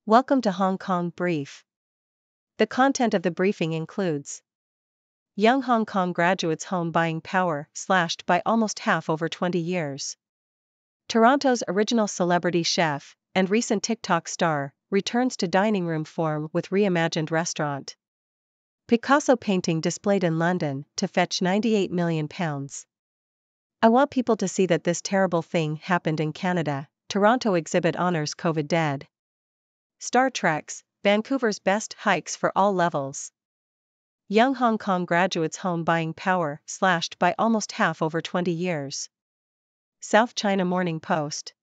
Welcome to Hong Kong Brief. The content of the briefing includes: young Hong Kong graduates' home buying power slashed by almost half over 20 years. Toronto's original celebrity chef and recent TikTok star returns to dining room form with reimagined restaurant. Picasso painting displayed in London to fetch £98 million. I want people to see that this terrible thing happened in Canada. Toronto exhibit honors COVID dead. Star Trek's Vancouver's best hikes for all levels. Young Hong Kong graduates' home buying power slashed by almost half over 20 years. South China Morning Post.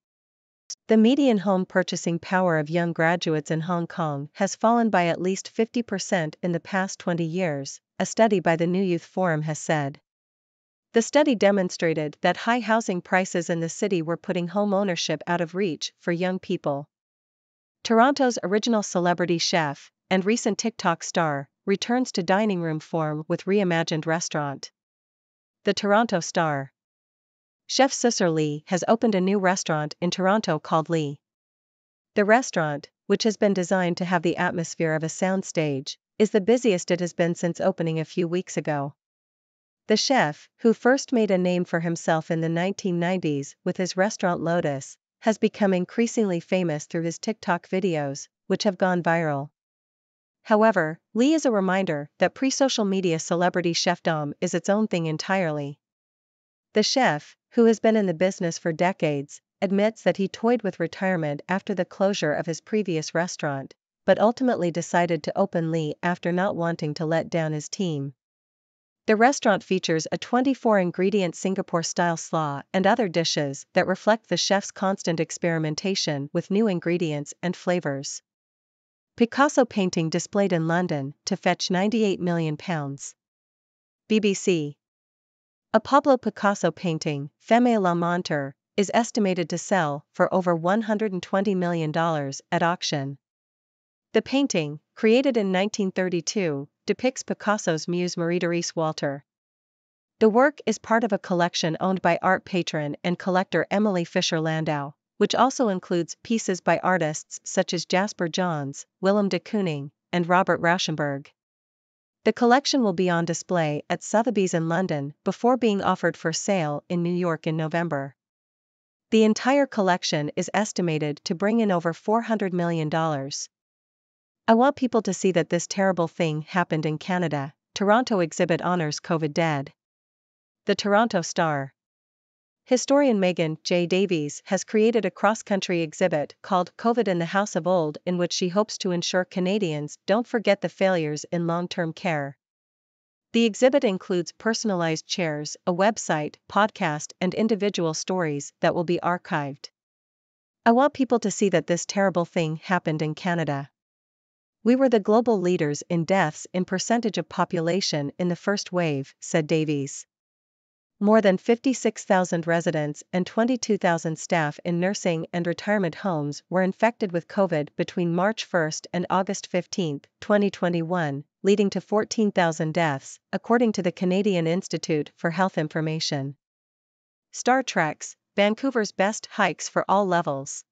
The median home purchasing power of young graduates in Hong Kong has fallen by at least 50% in the past 20 years, a study by the New Youth Forum has said. The study demonstrated that high housing prices in the city were putting home ownership out of reach for young people. Toronto's original celebrity chef and recent TikTok star returns to dining room form with reimagined restaurant. The Toronto Star. Chef Susser Lee has opened a new restaurant in Toronto called Lee. The restaurant, which has been designed to have the atmosphere of a soundstage, is the busiest it has been since opening a few weeks ago. The chef, who first made a name for himself in the 1990s with his restaurant Lotus, has become increasingly famous through his TikTok videos, which have gone viral. However, Lee is a reminder that pre-social media celebrity chefdom is its own thing entirely. The chef, who has been in the business for decades, admits that he toyed with retirement after the closure of his previous restaurant, but ultimately decided to open Lee after not wanting to let down his team. The restaurant features a 24-ingredient Singapore-style slaw and other dishes that reflect the chef's constant experimentation with new ingredients and flavors. Picasso painting displayed in London to fetch £98 million. BBC. A Pablo Picasso painting, Femme et la Menteur, is estimated to sell for over $120 million at auction. The painting, created in 1932, depicts Picasso's muse Marie-Therese Walter. The work is part of a collection owned by art patron and collector Emily Fisher Landau, which also includes pieces by artists such as Jasper Johns, Willem de Kooning, and Robert Rauschenberg. The collection will be on display at Sotheby's in London before being offered for sale in New York in November. The entire collection is estimated to bring in over $400 million. I want people to see that this terrible thing happened in Canada. Toronto exhibit honors COVID dead. The Toronto Star. Historian Megan J. Davies has created a cross-country exhibit called COVID in the House of Old, in which she hopes to ensure Canadians don't forget the failures in long-term care. The exhibit includes personalized chairs, a website, podcast, and individual stories that will be archived. I want people to see that this terrible thing happened in Canada. We were the global leaders in deaths in percentage of population in the first wave, said Davies. More than 56,000 residents and 22,000 staff in nursing and retirement homes were infected with COVID between March 1 and August 15, 2021, leading to 14,000 deaths, according to the Canadian Institute for Health Information. Star Trek's Vancouver's best hikes for all levels.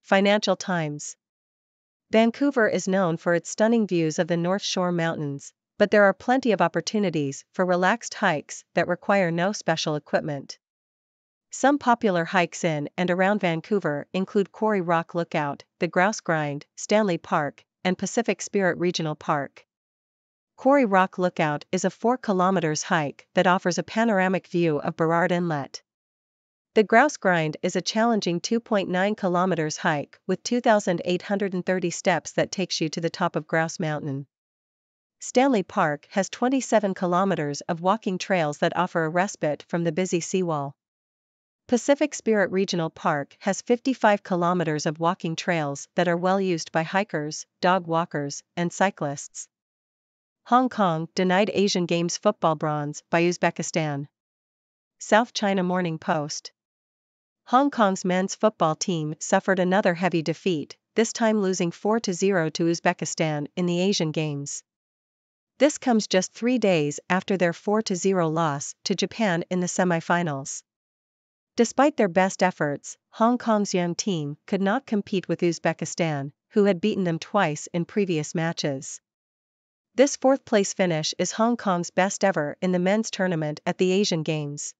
Financial Times. Vancouver is known for its stunning views of the North Shore Mountains, but there are plenty of opportunities for relaxed hikes that require no special equipment. Some popular hikes in and around Vancouver include Quarry Rock Lookout, the Grouse Grind, Stanley Park, and Pacific Spirit Regional Park. Quarry Rock Lookout is a 4 km hike that offers a panoramic view of Burrard Inlet. The Grouse Grind is a challenging 2.9 km hike with 2,830 steps that takes you to the top of Grouse Mountain. Stanley Park has 27 kilometers of walking trails that offer a respite from the busy seawall. Pacific Spirit Regional Park has 55 kilometers of walking trails that are well used by hikers, dog walkers, and cyclists. Hong Kong denied Asian Games football bronze by Uzbekistan. South China Morning Post. Hong Kong's men's football team suffered another heavy defeat, this time losing 4-0 to Uzbekistan in the Asian Games. This comes just 3 days after their 4-0 loss to Japan in the semi-finals. Despite their best efforts, Hong Kong's young team could not compete with Uzbekistan, who had beaten them twice in previous matches. This fourth-place finish is Hong Kong's best ever in the men's tournament at the Asian Games.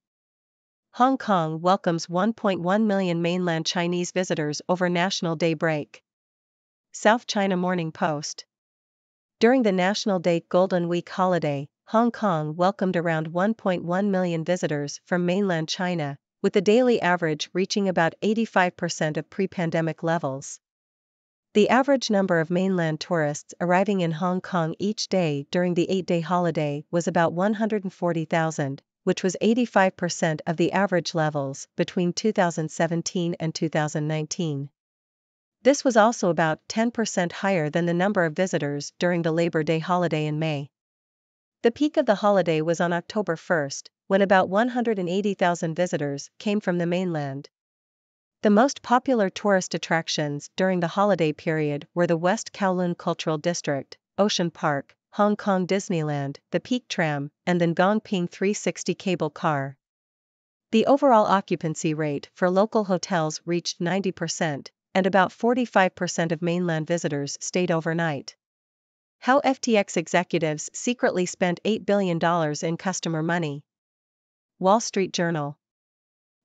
Hong Kong welcomes 1.1 million mainland Chinese visitors over National Day break. South China Morning Post. During the National Day Golden Week holiday, Hong Kong welcomed around 1.1 million visitors from mainland China, with the daily average reaching about 85% of pre-pandemic levels. The average number of mainland tourists arriving in Hong Kong each day during the 8-day holiday was about 140,000, which was 85% of the average levels between 2017 and 2019. This was also about 10% higher than the number of visitors during the Labor Day holiday in May. The peak of the holiday was on October 1st, when about 180,000 visitors came from the mainland. The most popular tourist attractions during the holiday period were the West Kowloon Cultural District, Ocean Park, Hong Kong Disneyland, the Peak Tram, and the Ngong Ping 360 cable car. The overall occupancy rate for local hotels reached 90%, and about 45% of mainland visitors stayed overnight. How FTX executives secretly spent $8 billion in customer money. Wall Street Journal.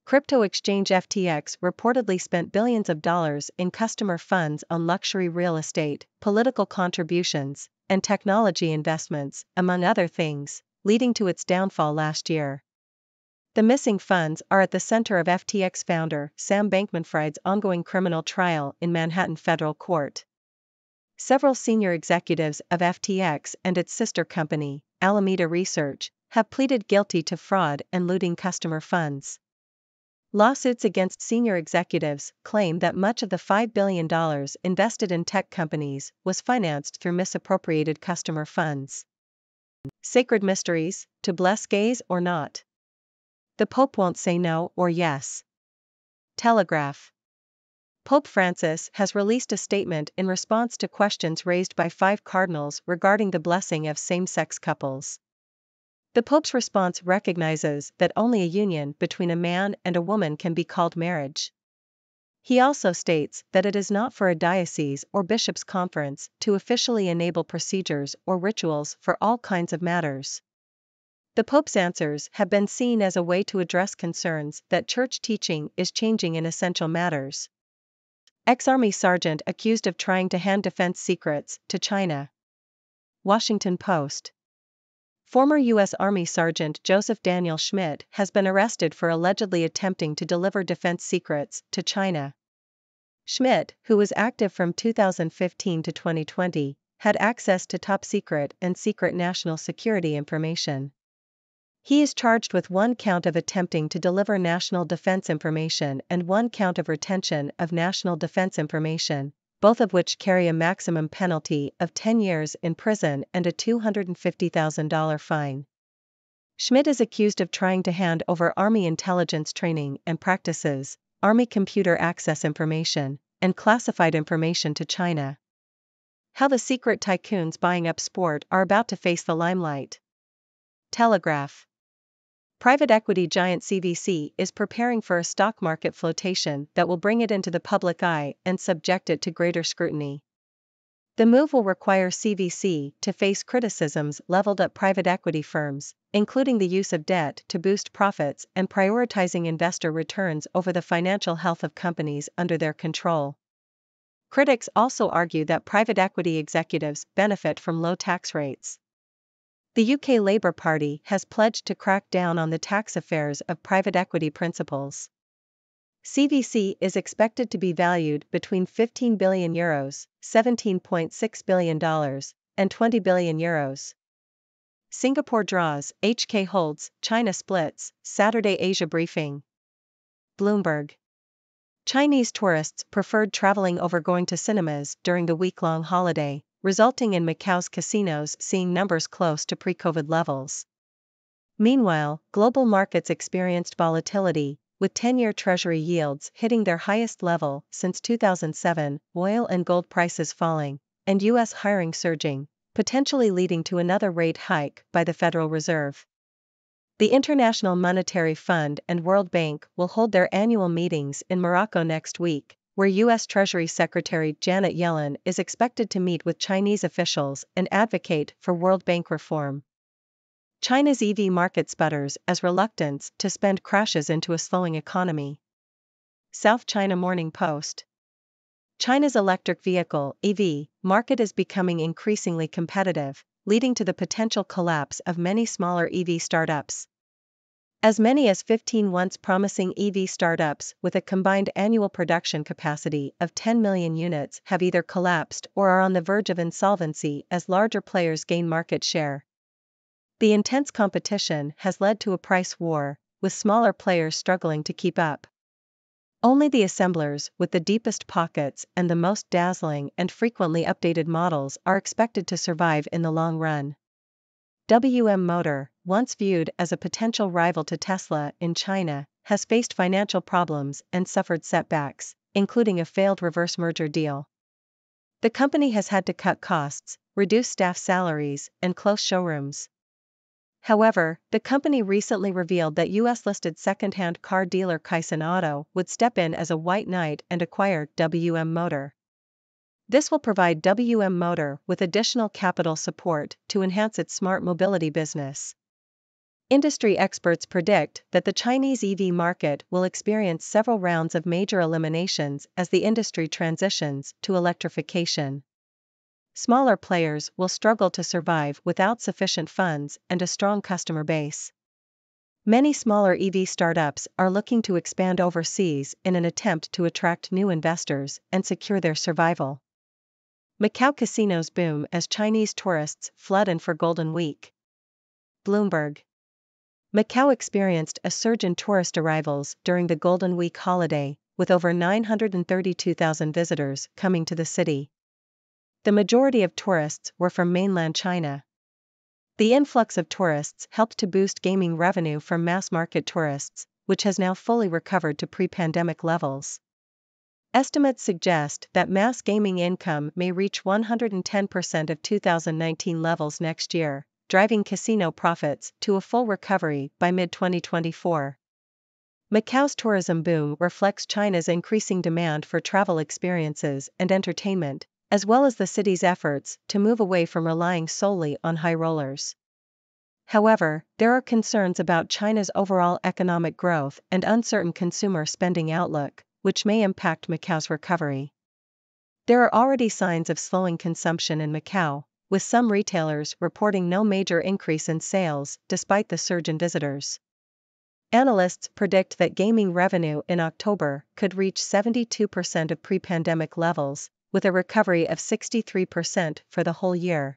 Crypto exchange FTX reportedly spent billions of dollars in customer funds on luxury real estate, political contributions, and technology investments, among other things, leading to its downfall last year. The missing funds are at the center of FTX founder Sam Bankman-Fried's ongoing criminal trial in Manhattan Federal Court. Several senior executives of FTX and its sister company, Alameda Research, have pleaded guilty to fraud and looting customer funds. Lawsuits against senior executives claim that much of the $5 billion invested in tech companies was financed through misappropriated customer funds. Sacred mysteries, to bless gays or not? The Pope won't say no or yes. Telegraph. Pope Francis has released a statement in response to questions raised by 5 cardinals regarding the blessing of same-sex couples. The Pope's response recognizes that only a union between a man and a woman can be called marriage. He also states that it is not for a diocese or bishop's conference to officially enable procedures or rituals for all kinds of matters. The Pope's answers have been seen as a way to address concerns that church teaching is changing in essential matters. Ex-Army sergeant accused of trying to hand defense secrets to China. Washington Post. Former U.S. Army Sergeant Joseph Daniel Schmidt has been arrested for allegedly attempting to deliver defense secrets to China. Schmidt, who was active from 2015 to 2020, had access to top-secret and secret national security information. He is charged with 1 count of attempting to deliver national defense information and 1 count of retention of national defense information, both of which carry a maximum penalty of 10 years in prison and a $250,000 fine. Schmidt is accused of trying to hand over Army intelligence training and practices, Army computer access information, and classified information to China. How the secret tycoons buying up sport are about to face the limelight. Telegraph. Private equity giant CVC is preparing for a stock market flotation that will bring it into the public eye and subject it to greater scrutiny. The move will require CVC to face criticisms leveled at private equity firms, including the use of debt to boost profits and prioritizing investor returns over the financial health of companies under their control. Critics also argue that private equity executives benefit from low tax rates. The UK Labour Party has pledged to crack down on the tax affairs of private equity principals. CVC is expected to be valued between €15 billion, $17.6 billion, and €20 billion. Singapore draws, HK holds, China splits, Saturday Asia briefing. Bloomberg. Chinese tourists preferred traveling over going to cinemas during the week-long holiday, resulting in Macau's casinos seeing numbers close to pre-COVID levels. Meanwhile, global markets experienced volatility, with 10-year Treasury yields hitting their highest level since 2007, oil and gold prices falling, and U.S. hiring surging, potentially leading to another rate hike by the Federal Reserve. The International Monetary Fund and World Bank will hold their annual meetings in Morocco next week, where U.S. Treasury Secretary Janet Yellen is expected to meet with Chinese officials and advocate for World Bank reform. China's EV market sputters as reluctance to spend crashes into a slowing economy. South China Morning Post. China's electric vehicle (EV) market is becoming increasingly competitive, leading to the potential collapse of many smaller EV startups. As many as 15 once promising EV startups with a combined annual production capacity of 10 million units have either collapsed or are on the verge of insolvency as larger players gain market share. The intense competition has led to a price war, with smaller players struggling to keep up. Only the assemblers with the deepest pockets and the most dazzling and frequently updated models are expected to survive in the long run. WM Motor, once viewed as a potential rival to Tesla in China, has faced financial problems and suffered setbacks, including a failed reverse merger deal. The company has had to cut costs, reduce staff salaries, and close showrooms. However, the company recently revealed that US-listed second-hand car dealer Kaisen Auto would step in as a white knight and acquire WM Motor. This will provide WM Motor with additional capital support to enhance its smart mobility business. Industry experts predict that the Chinese EV market will experience several rounds of major eliminations as the industry transitions to electrification. Smaller players will struggle to survive without sufficient funds and a strong customer base. Many smaller EV startups are looking to expand overseas in an attempt to attract new investors and secure their survival. Macau casinos boom as Chinese tourists flood in for Golden Week. Bloomberg. Macau experienced a surge in tourist arrivals during the Golden Week holiday, with over 932,000 visitors coming to the city. The majority of tourists were from mainland China. The influx of tourists helped to boost gaming revenue from mass-market tourists, which has now fully recovered to pre-pandemic levels. Estimates suggest that mass gaming income may reach 110% of 2019 levels next year, driving casino profits to a full recovery by mid-2024. Macau's tourism boom reflects China's increasing demand for travel experiences and entertainment, as well as the city's efforts to move away from relying solely on high rollers. However, there are concerns about China's overall economic growth and uncertain consumer spending outlook, which may impact Macau's recovery. There are already signs of slowing consumption in Macau, with some retailers reporting no major increase in sales despite the surge in visitors. Analysts predict that gaming revenue in October could reach 72% of pre-pandemic levels, with a recovery of 63% for the whole year.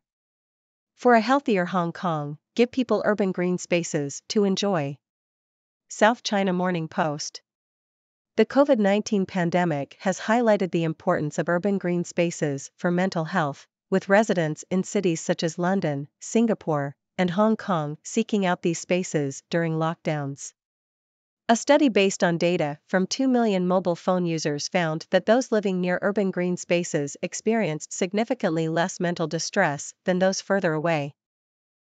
For a healthier Hong Kong, give people urban green spaces to enjoy. South China Morning Post. The COVID-19 pandemic has highlighted the importance of urban green spaces for mental health, with residents in cities such as London, Singapore, and Hong Kong seeking out these spaces during lockdowns. A study based on data from 2 million mobile phone users found that those living near urban green spaces experienced significantly less mental distress than those further away.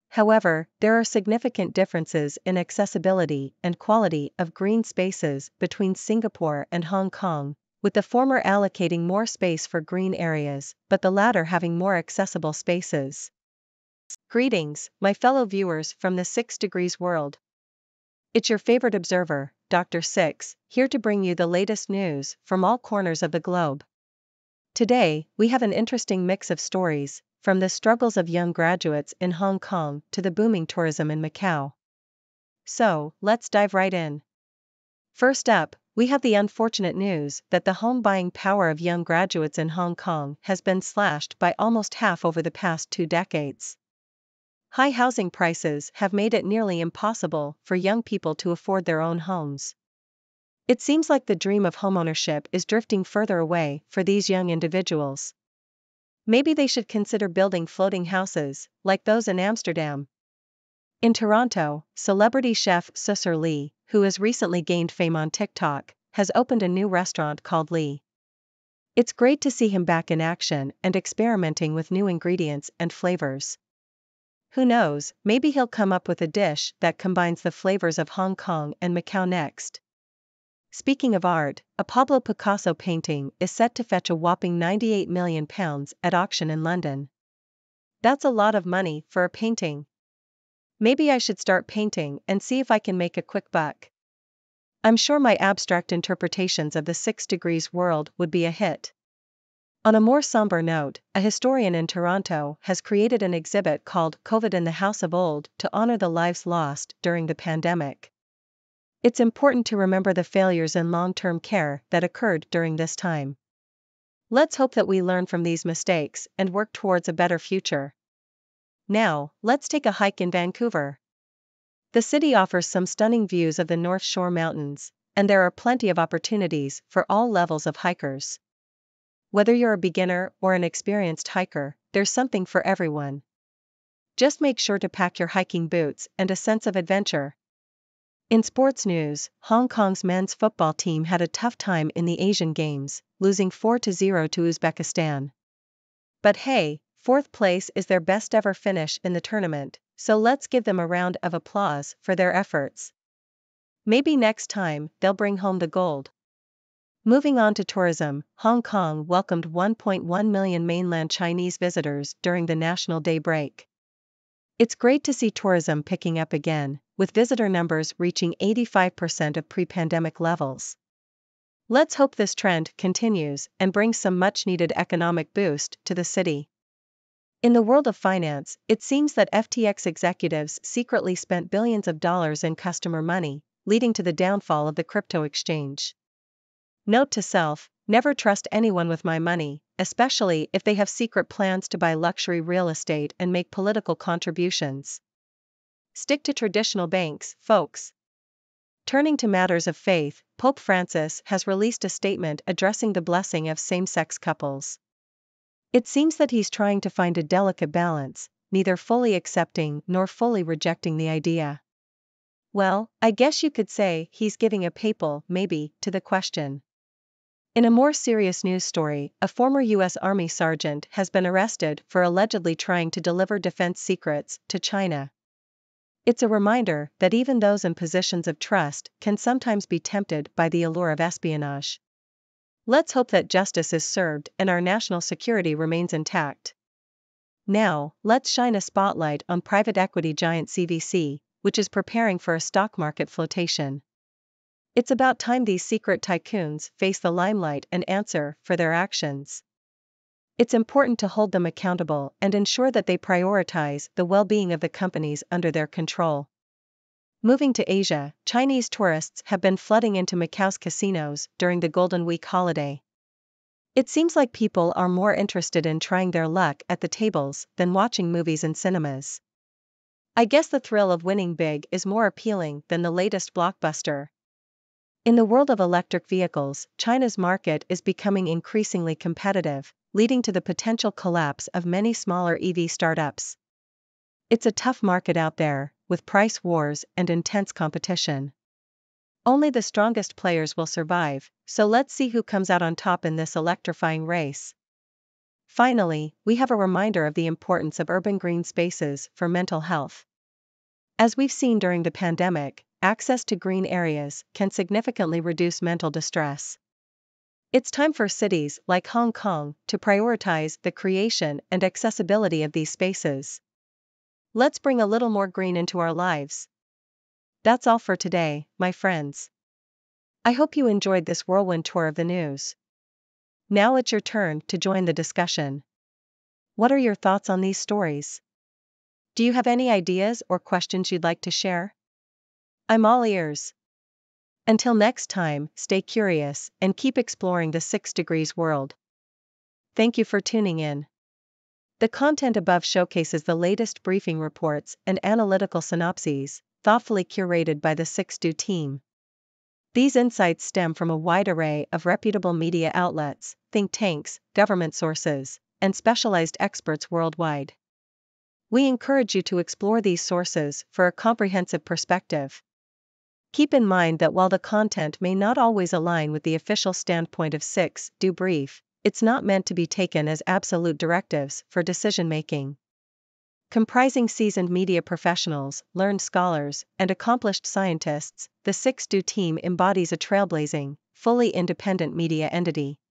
However, there are significant differences in accessibility and quality of green spaces between Singapore and Hong Kong, with the former allocating more space for green areas, but the latter having more accessible spaces. Greetings, my fellow viewers from the 6 Degrees world. It's your favorite observer, Dr. Six, here to bring you the latest news from all corners of the globe. Today, we have an interesting mix of stories, from the struggles of young graduates in Hong Kong to the booming tourism in Macau. So, let's dive right in. First up, we have the unfortunate news that the home buying power of young graduates in Hong Kong has been slashed by almost half over the past 2 decades. High housing prices have made it nearly impossible for young people to afford their own homes. It seems like the dream of homeownership is drifting further away for these young individuals. Maybe they should consider building floating houses, like those in Amsterdam. In Toronto, celebrity chef Susur Lee, who has recently gained fame on TikTok, has opened a new restaurant called Lee. It's great to see him back in action and experimenting with new ingredients and flavors. Who knows, maybe he'll come up with a dish that combines the flavors of Hong Kong and Macau next. Speaking of art, a Pablo Picasso painting is set to fetch a whopping £98 million at auction in London. That's a lot of money for a painting. Maybe I should start painting and see if I can make a quick buck. I'm sure my abstract interpretations of the 6 Degrees world would be a hit. On a more somber note, a historian in Toronto has created an exhibit called COVID in the House of Old to honor the lives lost during the pandemic. It's important to remember the failures in long-term care that occurred during this time. Let's hope that we learn from these mistakes and work towards a better future. Now, let's take a hike in Vancouver. The city offers some stunning views of the North Shore Mountains, and there are plenty of opportunities for all levels of hikers. Whether you're a beginner or an experienced hiker, there's something for everyone. Just make sure to pack your hiking boots and a sense of adventure. In sports news, Hong Kong's men's football team had a tough time in the Asian Games, losing 4-0 to Uzbekistan. But hey, fourth place is their best ever finish in the tournament, so let's give them a round of applause for their efforts. Maybe next time, they'll bring home the gold. Moving on to tourism, Hong Kong welcomed 1.1 million mainland Chinese visitors during the National Day break. It's great to see tourism picking up again, with visitor numbers reaching 85% of pre-pandemic levels. Let's hope this trend continues and brings some much-needed economic boost to the city. In the world of finance, it seems that FTX executives secretly spent billions of dollars in customer money, leading to the downfall of the crypto exchange. Note to self, never trust anyone with my money, especially if they have secret plans to buy luxury real estate and make political contributions. Stick to traditional banks, folks. Turning to matters of faith, Pope Francis has released a statement addressing the blessing of same-sex couples. It seems that he's trying to find a delicate balance, neither fully accepting nor fully rejecting the idea. Well, I guess you could say he's giving a papal maybe to the question. In a more serious news story, a former U.S. Army sergeant has been arrested for allegedly trying to deliver defense secrets to China. It's a reminder that even those in positions of trust can sometimes be tempted by the allure of espionage. Let's hope that justice is served and our national security remains intact. Now, let's shine a spotlight on private equity giant CVC, which is preparing for a stock market flotation. It's about time these secret tycoons face the limelight and answer for their actions. It's important to hold them accountable and ensure that they prioritize the well-being of the companies under their control. Moving to Asia, Chinese tourists have been flooding into Macau's casinos during the Golden Week holiday. It seems like people are more interested in trying their luck at the tables than watching movies in cinemas. I guess the thrill of winning big is more appealing than the latest blockbuster. In the world of electric vehicles, China's market is becoming increasingly competitive, leading to the potential collapse of many smaller EV startups. It's a tough market out there, with price wars and intense competition. Only the strongest players will survive, so let's see who comes out on top in this electrifying race. Finally, we have a reminder of the importance of urban green spaces for mental health. As we've seen during the pandemic, access to green areas can significantly reduce mental distress. It's time for cities like Hong Kong to prioritize the creation and accessibility of these spaces. Let's bring a little more green into our lives. That's all for today, my friends. I hope you enjoyed this whirlwind tour of the news. Now it's your turn to join the discussion. What are your thoughts on these stories? Do you have any ideas or questions you'd like to share? I'm all ears. Until next time, stay curious and keep exploring the 6 Degrees world. Thank you for tuning in. The content above showcases the latest briefing reports and analytical synopses, thoughtfully curated by the 6Do team. These insights stem from a wide array of reputable media outlets, think tanks, government sources, and specialized experts worldwide. We encourage you to explore these sources for a comprehensive perspective. Keep in mind that while the content may not always align with the official standpoint of 6Do Brief, it's not meant to be taken as absolute directives for decision-making. Comprising seasoned media professionals, learned scholars, and accomplished scientists, the 6Do team embodies a trailblazing, fully independent media entity.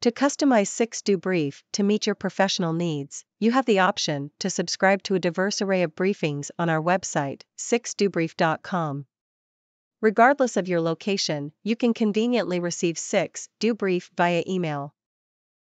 To customize 6Do Brief to meet your professional needs, you have the option to subscribe to a diverse array of briefings on our website, 6dobrief.com. Regardless of your location, you can conveniently receive 6Do Brief via email.